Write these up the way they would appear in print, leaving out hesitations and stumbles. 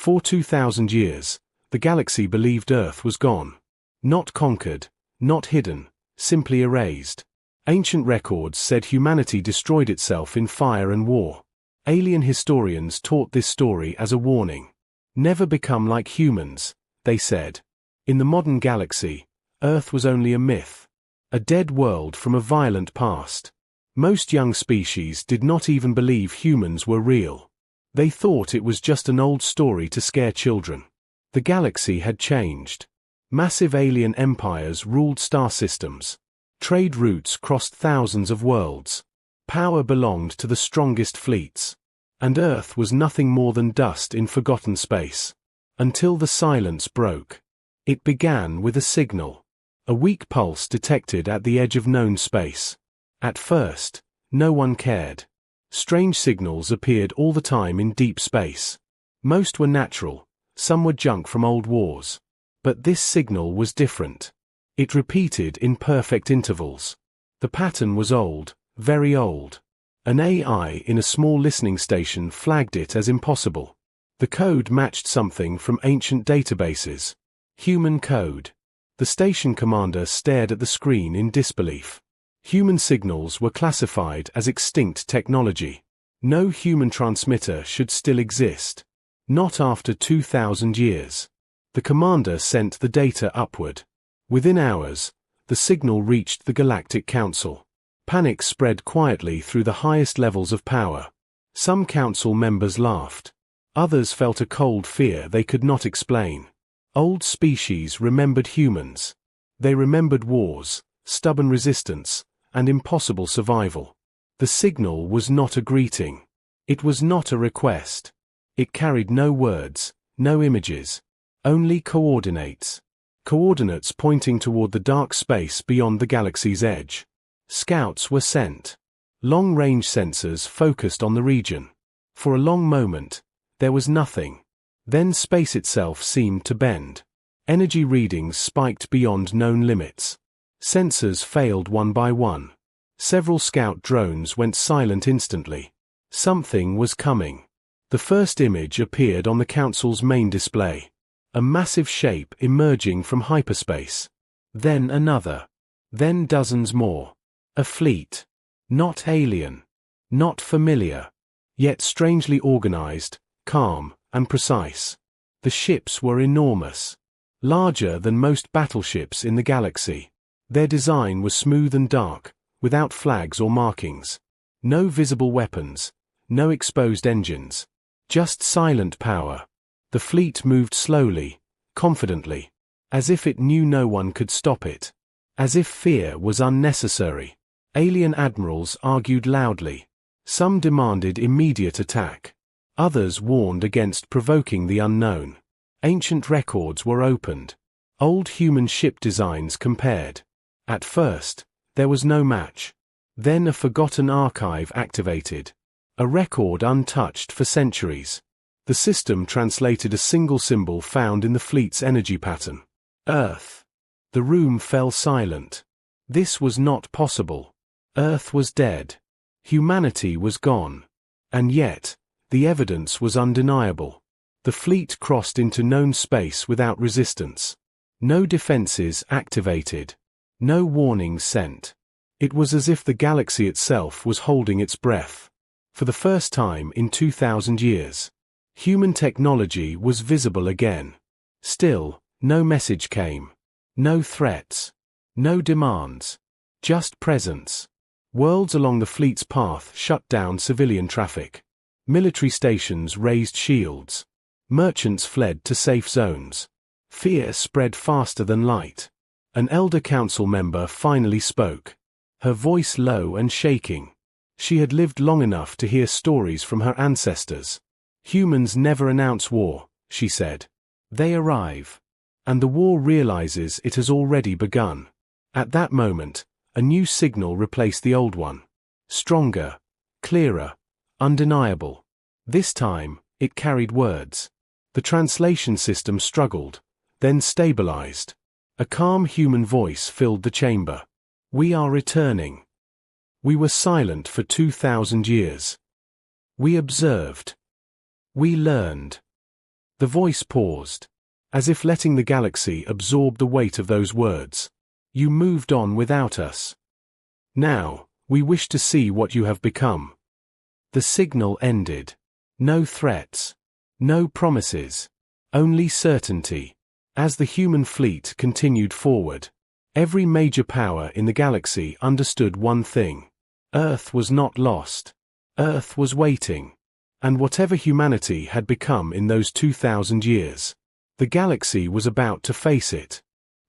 For 2,000 years, the galaxy believed Earth was gone. Not conquered, not hidden, simply erased. Ancient records said humanity destroyed itself in fire and war. Alien historians taught this story as a warning. Never become like humans, they said. In the modern galaxy, Earth was only a myth. A dead world from a violent past. Most young species did not even believe humans were real. They thought it was just an old story to scare children. The galaxy had changed. Massive alien empires ruled star systems. Trade routes crossed thousands of worlds. Power belonged to the strongest fleets. And Earth was nothing more than dust in forgotten space. Until the silence broke. It began with a signal. A weak pulse detected at the edge of known space. At first, no one cared. Strange signals appeared all the time in deep space. Most were natural, some were junk from old wars. But this signal was different. It repeated in perfect intervals. The pattern was old, very old. An AI in a small listening station flagged it as impossible. The code matched something from ancient databases. Human code. The station commander stared at the screen in disbelief. Human signals were classified as extinct technology. No human transmitter should still exist. Not after 2,000 years. The commander sent the data upward. Within hours, the signal reached the Galactic Council. Panic spread quietly through the highest levels of power. Some council members laughed. Others felt a cold fear they could not explain. Old species remembered humans. They remembered wars, stubborn resistance, and impossible survival. The signal was not a greeting. It was not a request. It carried no words, no images. Only coordinates. Coordinates pointing toward the dark space beyond the galaxy's edge. Scouts were sent. Long-range sensors focused on the region. For a long moment, there was nothing. Then space itself seemed to bend. Energy readings spiked beyond known limits. Sensors failed one by one. Several scout drones went silent instantly. Something was coming. The first image appeared on the Council's main display. A massive shape emerging from hyperspace. Then another. Then dozens more. A fleet. Not alien. Not familiar. Yet strangely organized, calm, and precise. The ships were enormous. Larger than most battleships in the galaxy. Their design was smooth and dark, without flags or markings. No visible weapons. No exposed engines. Just silent power. The fleet moved slowly, confidently. As if it knew no one could stop it. As if fear was unnecessary. Alien admirals argued loudly. Some demanded immediate attack. Others warned against provoking the unknown. Ancient records were opened. Old human ship designs compared. At first, there was no match. Then a forgotten archive activated. A record untouched for centuries. The system translated a single symbol found in the fleet's energy pattern. Earth. The room fell silent. This was not possible. Earth was dead. Humanity was gone. And yet, the evidence was undeniable. The fleet crossed into known space without resistance. No defenses activated. No warnings sent. It was as if the galaxy itself was holding its breath. For the first time in 2,000 years. Human technology was visible again. Still, no message came. No threats. No demands. Just presence. Worlds along the fleet's path shut down civilian traffic. Military stations raised shields. Merchants fled to safe zones. Fear spread faster than light. An elder council member finally spoke. Her voice low and shaking. She had lived long enough to hear stories from her ancestors. Humans never announce war, she said. They arrive. And the war realizes it has already begun. At that moment, a new signal replaced the old one. Stronger, clearer, undeniable. This time, it carried words. The translation system struggled, then stabilized. A calm human voice filled the chamber. We are returning. We were silent for 2,000 years. We observed. We learned. The voice paused, as if letting the galaxy absorb the weight of those words. You moved on without us. Now, we wish to see what you have become. The signal ended. No threats. No promises. Only certainty. As the human fleet continued forward, every major power in the galaxy understood one thing. Earth was not lost. Earth was waiting. And whatever humanity had become in those 2,000 years, the galaxy was about to face it.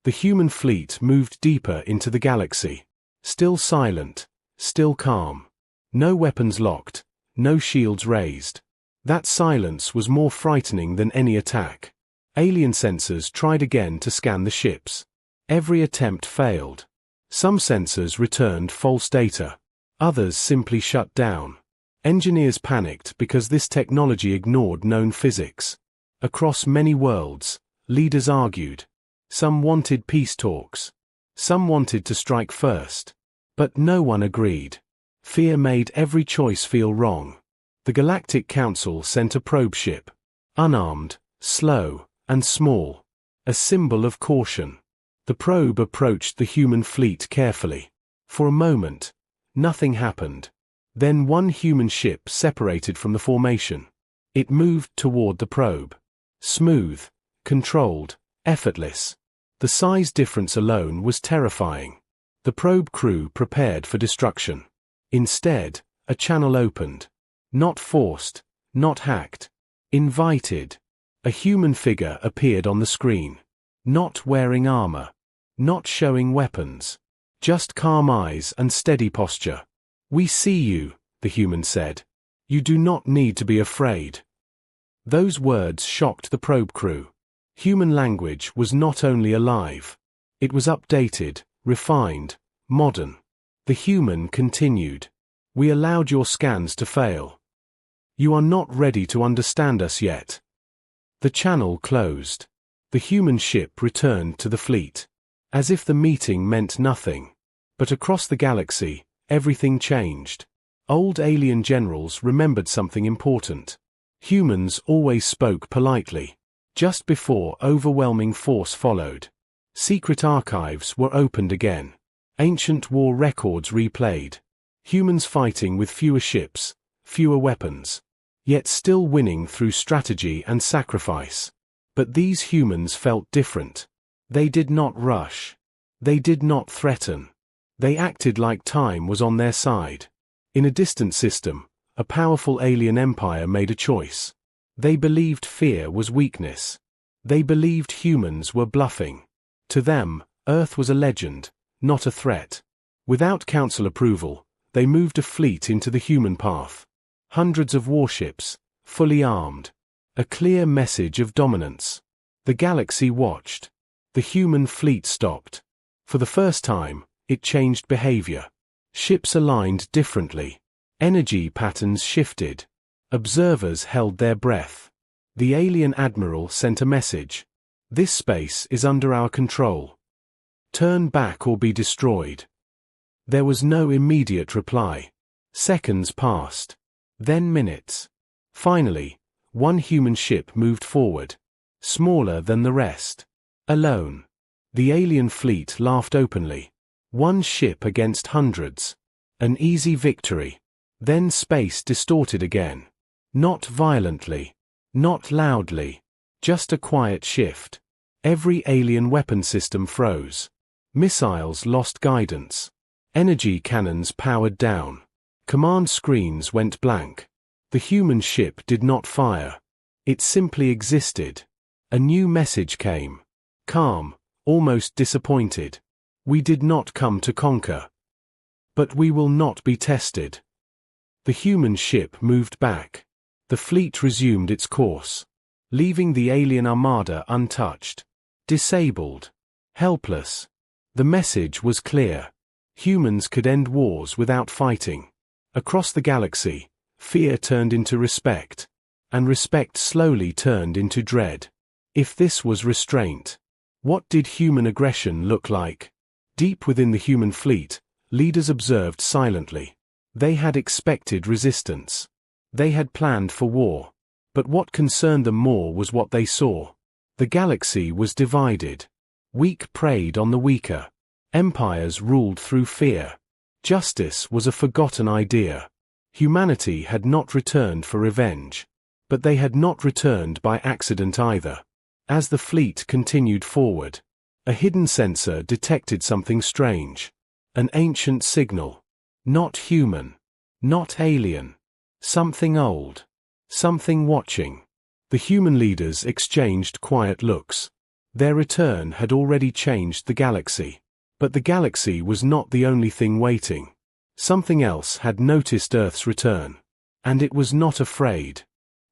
The human fleet moved deeper into the galaxy. Still silent, still calm. No weapons locked, no shields raised. That silence was more frightening than any attack. Alien sensors tried again to scan the ships. Every attempt failed. Some sensors returned false data. Others simply shut down. Engineers panicked because this technology ignored known physics. Across many worlds, leaders argued. Some wanted peace talks. Some wanted to strike first. But no one agreed. Fear made every choice feel wrong. The Galactic Council sent a probe ship. Unarmed, slow, and small. A symbol of caution. The probe approached the human fleet carefully. For a moment, nothing happened. Then one human ship separated from the formation. It moved toward the probe. Smooth, controlled, effortless. The size difference alone was terrifying. The probe crew prepared for destruction. Instead, a channel opened. Not forced, not hacked. Invited. A human figure appeared on the screen. Not wearing armor. Not showing weapons. Just calm eyes and steady posture. We see you, the human said. You do not need to be afraid. Those words shocked the probe crew. Human language was not only alive. It was updated, refined, modern. The human continued. We allowed your scans to fail. You are not ready to understand us yet. The channel closed. The human ship returned to the fleet. As if the meeting meant nothing. But across the galaxy, everything changed. Old alien generals remembered something important. Humans always spoke politely. Just before overwhelming force followed. Secret archives were opened again. Ancient war records replayed. Humans fighting with fewer ships, fewer weapons. Yet still winning through strategy and sacrifice. But these humans felt different. They did not rush. They did not threaten. They acted like time was on their side. In a distant system, a powerful alien empire made a choice. They believed fear was weakness. They believed humans were bluffing. To them, Earth was a legend, not a threat. Without council approval, they moved a fleet into the human path. Hundreds of warships, fully armed. A clear message of dominance. The galaxy watched. The human fleet stopped. For the first time, it changed behavior. Ships aligned differently. Energy patterns shifted. Observers held their breath. The alien admiral sent a message. This space is under our control. Turn back or be destroyed. There was no immediate reply. Seconds passed. Then minutes. Finally, one human ship moved forward. Smaller than the rest. Alone. The alien fleet laughed openly. One ship against hundreds. An easy victory. Then space distorted again. Not violently. Not loudly. Just a quiet shift. Every alien weapon system froze. Missiles lost guidance. Energy cannons powered down. Command screens went blank. The human ship did not fire. It simply existed. A new message came. Calm, almost disappointed. We did not come to conquer. But we will not be tested. The human ship moved back. The fleet resumed its course. Leaving the alien armada untouched. Disabled. Helpless. The message was clear. Humans could end wars without fighting. Across the galaxy, fear turned into respect. And respect slowly turned into dread. If this was restraint, what did human aggression look like? Deep within the human fleet, leaders observed silently. They had expected resistance. They had planned for war. But what concerned them more was what they saw. The galaxy was divided. Weak preyed on the weaker. Empires ruled through fear. Justice was a forgotten idea. Humanity had not returned for revenge. But they had not returned by accident either. As the fleet continued forward, a hidden sensor detected something strange. An ancient signal. Not human. Not alien. Something old. Something watching. The human leaders exchanged quiet looks. Their return had already changed the galaxy. But the galaxy was not the only thing waiting. Something else had noticed Earth's return. And it was not afraid.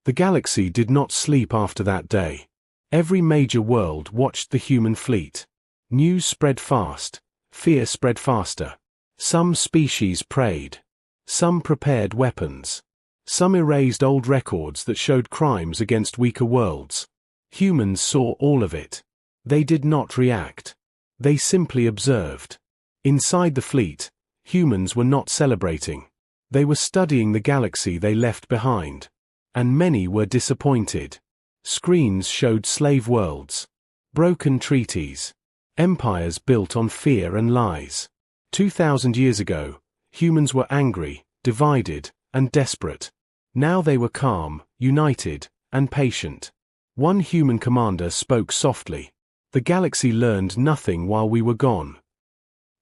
The galaxy did not sleep after that day. Every major world watched the human fleet. News spread fast. Fear spread faster. Some species preyed. Some prepared weapons. Some erased old records that showed crimes against weaker worlds. Humans saw all of it. They did not react. They simply observed. Inside the fleet, humans were not celebrating. They were studying the galaxy they left behind. And many were disappointed. Screens showed slave worlds. Broken treaties. Empires built on fear and lies. 2,000 years ago, humans were angry, divided, and desperate. Now they were calm, united, and patient. One human commander spoke softly. The galaxy learned nothing while we were gone.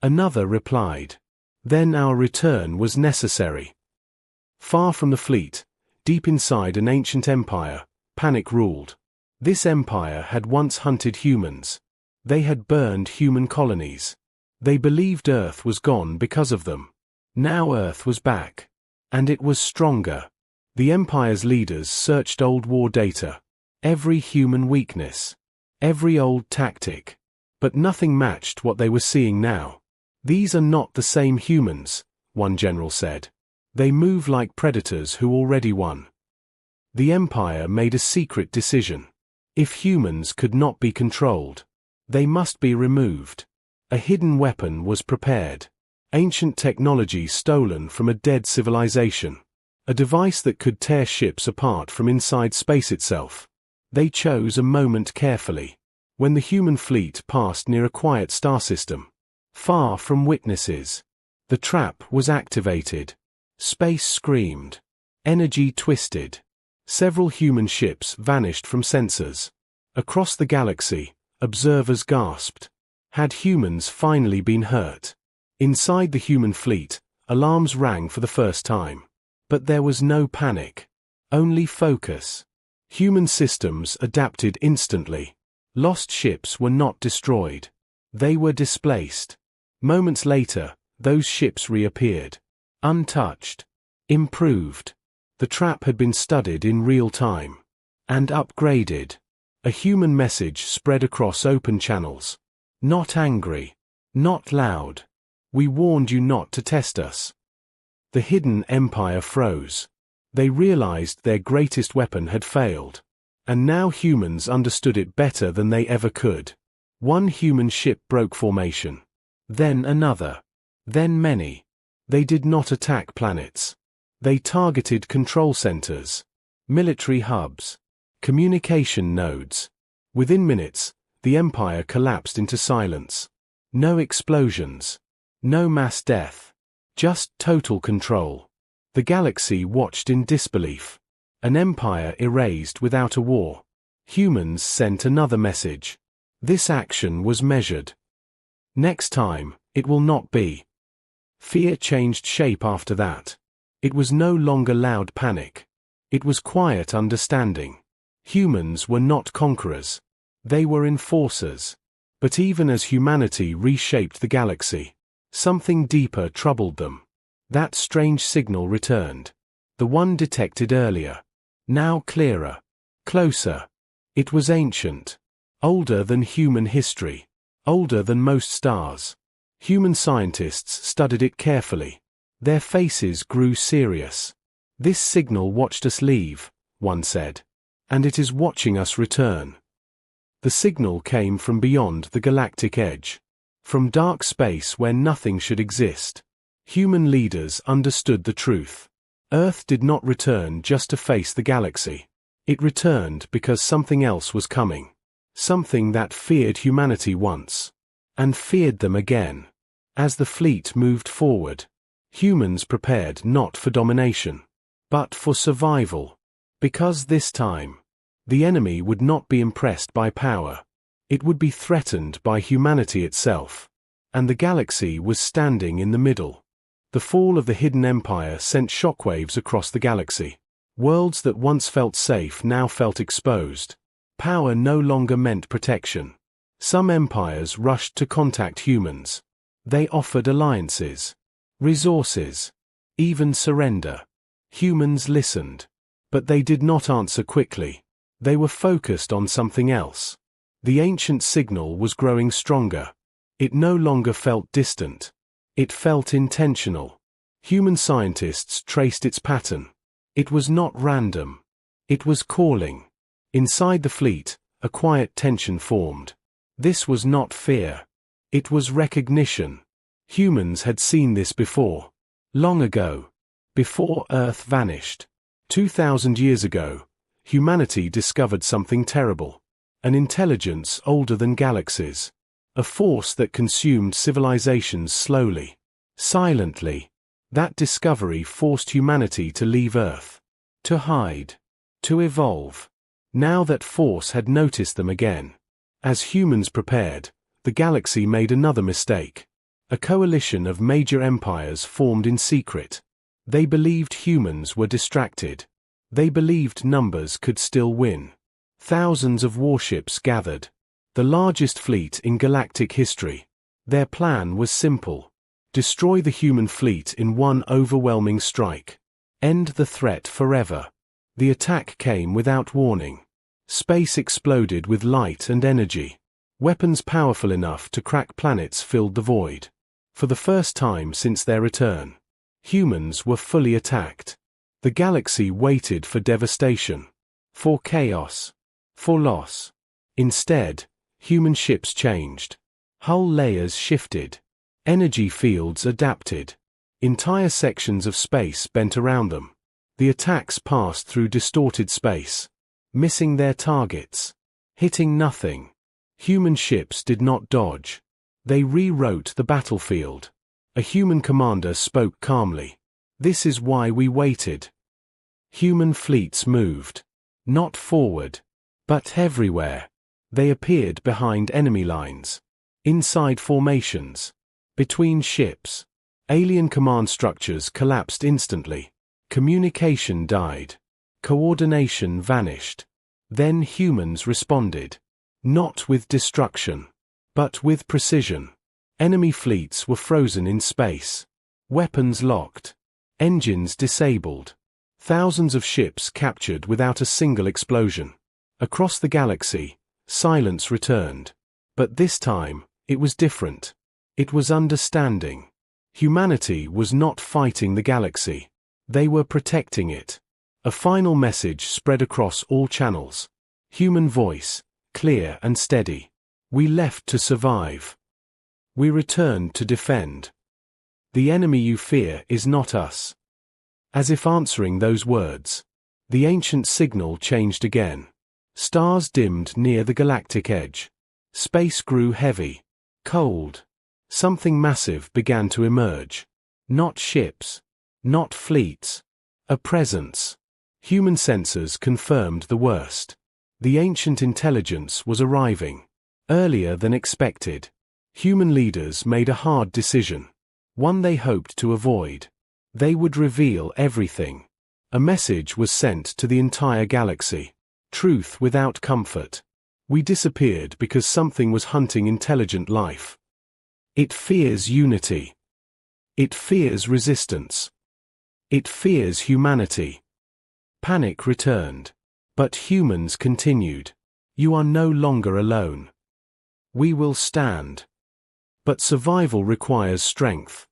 Another replied. Then our return was necessary. Far from the fleet, deep inside an ancient empire, panic ruled. This empire had once hunted humans. They had burned human colonies. They believed Earth was gone because of them. Now Earth was back. And it was stronger. The empire's leaders searched old war data. Every human weakness. Every old tactic. But nothing matched what they were seeing now. These are not the same humans, one general said. They move like predators who already won. The empire made a secret decision. If humans could not be controlled, they must be removed. A hidden weapon was prepared. Ancient technology stolen from a dead civilization. A device that could tear ships apart from inside space itself. They chose a moment carefully. When the human fleet passed near a quiet star system. Far from witnesses. The trap was activated. Space screamed. Energy twisted. Several human ships vanished from sensors. Across the galaxy, observers gasped. Had humans finally been hurt? Inside the human fleet, alarms rang for the first time. But there was no panic. Only focus. Human systems adapted instantly. Lost ships were not destroyed. They were displaced. Moments later, those ships reappeared. Untouched. Improved. The trap had been studied in real time. And upgraded. A human message spread across open channels. Not angry. Not loud. We warned you not to test us. The hidden empire froze. They realized their greatest weapon had failed. And now humans understood it better than they ever could. One human ship broke formation. Then another. Then many. They did not attack planets. They targeted control centers. Military hubs. Communication nodes. Within minutes, the empire collapsed into silence. No explosions. No mass death. Just total control. The galaxy watched in disbelief. An empire erased without a war. Humans sent another message. This action was measured. Next time, it will not be. Fear changed shape after that. It was no longer loud panic. It was quiet understanding. Humans were not conquerors. They were enforcers. But even as humanity reshaped the galaxy, something deeper troubled them. That strange signal returned. The one detected earlier. Now clearer. Closer. It was ancient. Older than human history. Older than most stars. Human scientists studied it carefully. Their faces grew serious. This signal watched us leave, one said. And it is watching us return. The signal came from beyond the galactic edge. From dark space where nothing should exist. Human leaders understood the truth. Earth did not return just to face the galaxy. It returned because something else was coming. Something that feared humanity once. And feared them again. As the fleet moved forward, humans prepared not for domination, but for survival. Because this time, the enemy would not be impressed by power. It would be threatened by humanity itself. And the galaxy was standing in the middle. The fall of the hidden empire sent shockwaves across the galaxy. Worlds that once felt safe now felt exposed. Power no longer meant protection. Some empires rushed to contact humans. They offered alliances, resources, even surrender. Humans listened. But they did not answer quickly. They were focused on something else. The ancient signal was growing stronger. It no longer felt distant. It felt intentional. Human scientists traced its pattern. It was not random. It was calling. Inside the fleet, a quiet tension formed. This was not fear. It was recognition. Humans had seen this before. Long ago. Before Earth vanished. 2,000 years ago, humanity discovered something terrible. An intelligence older than galaxies. A force that consumed civilizations slowly. Silently. That discovery forced humanity to leave Earth. To hide. To evolve. Now that force had noticed them again. As humans prepared, the galaxy made another mistake. A coalition of major empires formed in secret. They believed humans were distracted. They believed numbers could still win. Thousands of warships gathered. The largest fleet in galactic history. Their plan was simple. Destroy the human fleet in one overwhelming strike. End the threat forever. The attack came without warning. Space exploded with light and energy. Weapons powerful enough to crack planets filled the void. For the first time since their return, humans were fully attacked. The galaxy waited for devastation. For chaos. For loss. Instead, human ships changed. Hull layers shifted. Energy fields adapted. Entire sections of space bent around them. The attacks passed through distorted space. Missing their targets. Hitting nothing. Human ships did not dodge. They rewrote the battlefield. A human commander spoke calmly. This is why we waited. Human fleets moved. Not forward. But everywhere. They appeared behind enemy lines. Inside formations. Between ships. Alien command structures collapsed instantly. Communication died. Coordination vanished. Then humans responded. Not with destruction. But with precision. Enemy fleets were frozen in space. Weapons locked. Engines disabled. Thousands of ships captured without a single explosion. Across the galaxy, silence returned. But this time, it was different. It was understanding. Humanity was not fighting the galaxy. They were protecting it. A final message spread across all channels. Human voice, clear and steady. We left to survive. We returned to defend. The enemy you fear is not us. As if answering those words, the ancient signal changed again. Stars dimmed near the galactic edge. Space grew heavy, cold. Something massive began to emerge. Not ships. Not fleets. A presence. Human sensors confirmed the worst. The ancient intelligence was arriving. Earlier than expected. Human leaders made a hard decision. One they hoped to avoid. They would reveal everything. A message was sent to the entire galaxy. Truth without comfort. We disappeared because something was hunting intelligent life. It fears unity. It fears resistance. It fears humanity. Panic returned. But humans continued. You are no longer alone. We will stand. But survival requires strength.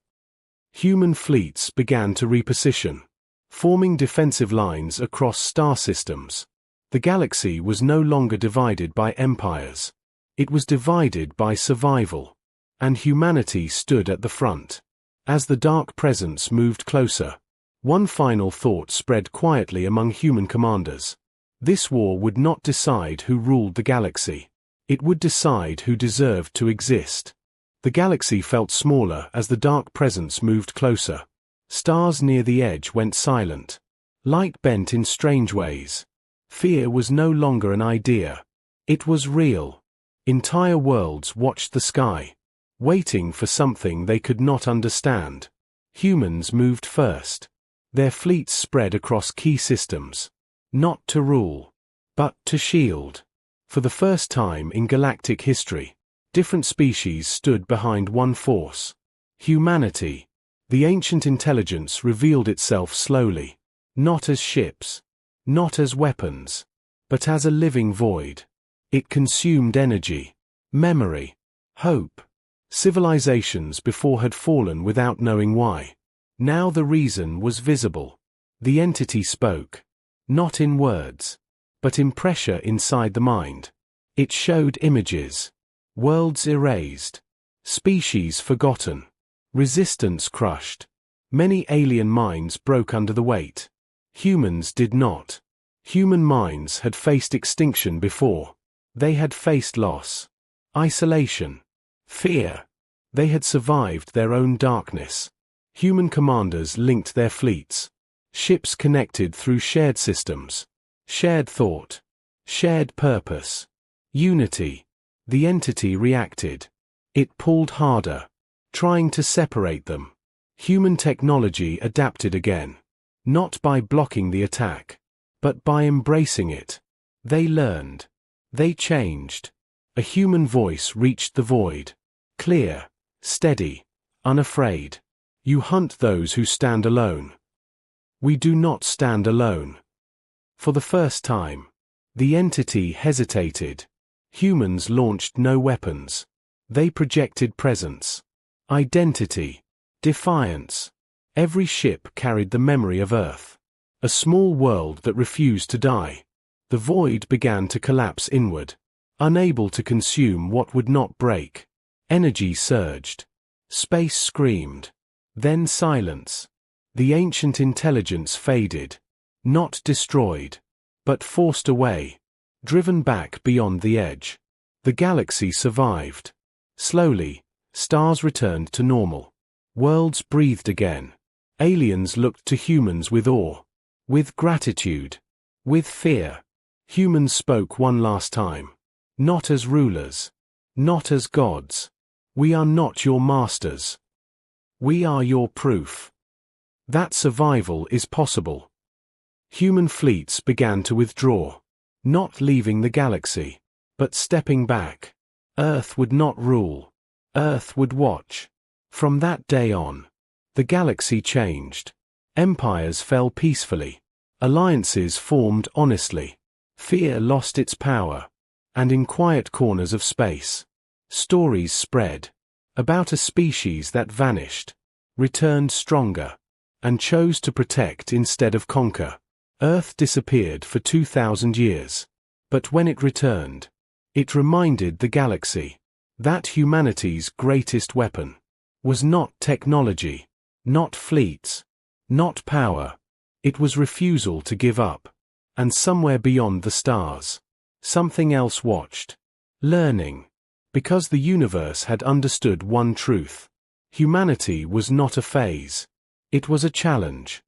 Human fleets began to reposition, forming defensive lines across star systems. The galaxy was no longer divided by empires. It was divided by survival. And humanity stood at the front. As the dark presence moved closer, one final thought spread quietly among human commanders. This war would not decide who ruled the galaxy. It would decide who deserved to exist. The galaxy felt smaller as the dark presence moved closer. Stars near the edge went silent. Light bent in strange ways. Fear was no longer an idea. It was real. Entire worlds watched the sky, waiting for something they could not understand. Humans moved first. Their fleets spread across key systems. Not to rule, but to shield. For the first time in galactic history, different species stood behind one force. Humanity. The ancient intelligence revealed itself slowly, not as ships, not as weapons, but as a living void. It consumed energy, memory, hope. Civilizations before had fallen without knowing why. Now the reason was visible. The entity spoke, not in words, but in pressure inside the mind. It showed images, worlds erased, species forgotten, resistance crushed. Many alien minds broke under the weight. Humans did not. Human minds had faced extinction before. They had faced loss, isolation, fear. They had survived their own darkness. Human commanders linked their fleets. Ships connected through shared systems, shared thought, shared purpose. Unity. The entity reacted. It pulled harder, trying to separate them. Human technology adapted again, not by blocking the attack, but by embracing it. They learned. They changed. A human voice reached the void. Clear, steady, unafraid. You hunt those who stand alone. We do not stand alone. For the first time, the entity hesitated. Humans launched no weapons. They projected presence, identity, defiance. Every ship carried the memory of Earth, a small world that refused to die. The void began to collapse inward, unable to consume what would not break. Energy surged. Space screamed. Then silence. The ancient intelligence faded, not destroyed, but forced away, driven back beyond the edge. The galaxy survived. Slowly, stars returned to normal. Worlds breathed again. Aliens looked to humans with awe, with gratitude, with fear. Humans spoke one last time. Not as rulers. Not as gods. We are not your masters. We are your proof that survival is possible. Human fleets began to withdraw, not leaving the galaxy, but stepping back. Earth would not rule. Earth would watch. From that day on, the galaxy changed. Empires fell peacefully. Alliances formed honestly. Fear lost its power. And in quiet corners of space, stories spread about a species that vanished, returned stronger, and chose to protect instead of conquer. Earth disappeared for 2,000 years. But when it returned, it reminded the galaxy that humanity's greatest weapon was not technology, not fleets, not power. It was refusal to give up. And somewhere beyond the stars, something else watched, learning. Because the universe had understood one truth. Humanity was not a phase. It was a challenge.